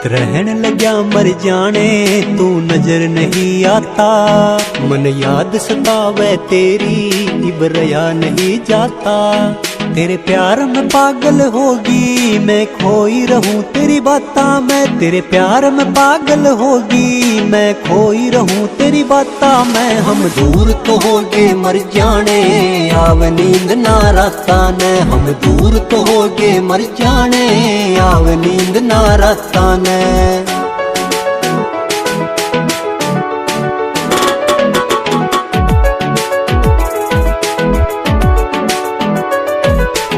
रहन लग्या मर जाने तू नजर नहीं आता। मन याद सतावे तेरी इबरया नहीं जाता। तेरे प्यार में पागल होगी मैं खोई रहूं तेरी बाता में। तेरे प्यार में पागल होगी मैं खोई रहूं तेरी बाता में। हम दूर तो होगे मर जाने आव नींद ना राता ने। हम दूर तो होगे मर जाने आव नींद ना राता ने।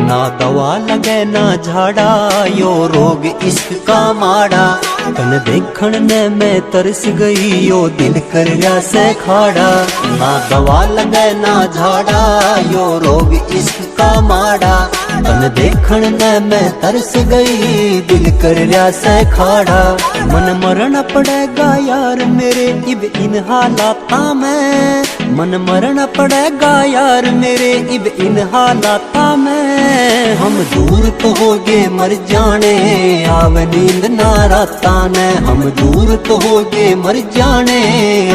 ना दवा लगे ना झाड़ा यो रोग इश्क का माड़ा। तन देखण ने मैं तरस गई यो दिल कर रहा से खाड़ा। ना दवा लगे ना झाड़ा यो रोग इश्क का माड़ा। तन देखण ने मैं तरस गई दिल कर रहा से खाड़ा। मन मरण पड़ेगा यार मेरे इब इन हालाता में। मन मरण पड़ेगा यार मेरे इब इन हालाता में। हम दूर तो होगे मर जाने आव नींद ना राता ने। हम दूर तो होगे मर जाने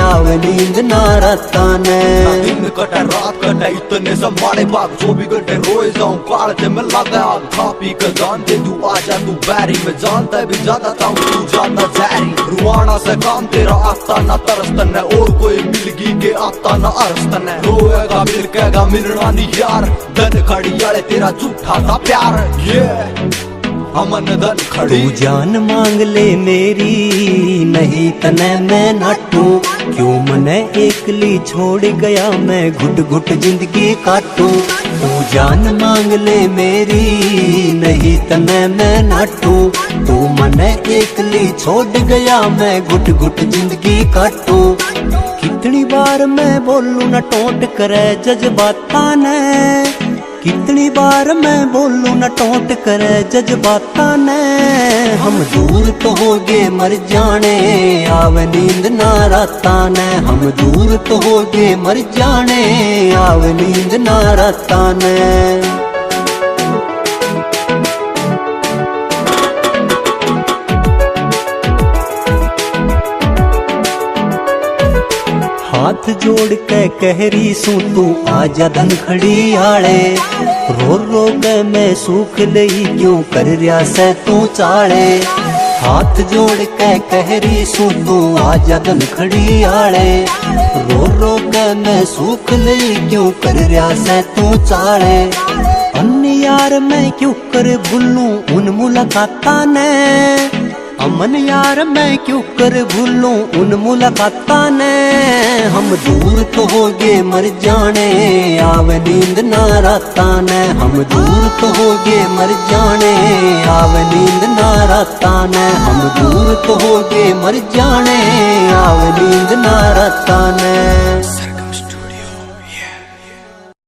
आव नींद ना राता ने। दिन कटे रात कटे इतने संभाले बाग 24 घंटे रोए जाऊं काढ़ते में लगा आग। खा पी कर जानते तू आजा तू बैरी में जानता है भी ज्यादा था तू ज्यादा जहरी। रुआना से काम तेरा आता ना तरस्तन है और कोई मिलगी के आता ना अरस्तन है। रोएगा मिल कहेगा मिलना नहीं यार धन खड़ी यार तेरा झूठा था प्यार। ये अमन धन खड़ी तू जान मांग ले मेरी नहीं तने मैं नाटू। क्यों मने एकली छोड़ गया मैं घुट घुट जिंदगी काटू। तू जान मांग ले मेरी नहीं तने मैं नाटू। तू मने एकली छोड़ गया मैं घुट घुट जिंदगी काटू। कितनी बार मैं बोलूं न टोट करे जज्बाता ने। कितनी बार मैं बोलूं न टोट करे जज्बाता ने। हम दूर तो होगे मर जाने आव नींद ना राता ने। हम दूर तो होगे मर जाने आव नींद ना राता ने। हाथ जोड़ के कहरी सू तू आजा धन खड़ी आले। रो रो के मैं सूख लई क्यों कर रहा से तू चाले। हाथ जोड़ के कहरी सू तू आजा धन खड़ी आले। रो रो के मैं सूख लई क्यों कर रहा से तू चाले। अन्य यार मैं क्यों कर भूलूं उन मुलाकाता ने। अमन यार मैं क्यों कर भूलूं उन मुलाकाता ने। हम दूर तो होगे मर जाने आव नींद ना राता ने। हम दूर तो होगे मर जाने आव नींद ना राता ने। हम दूर तो होगे मर जाने आव नींद ना राता ने।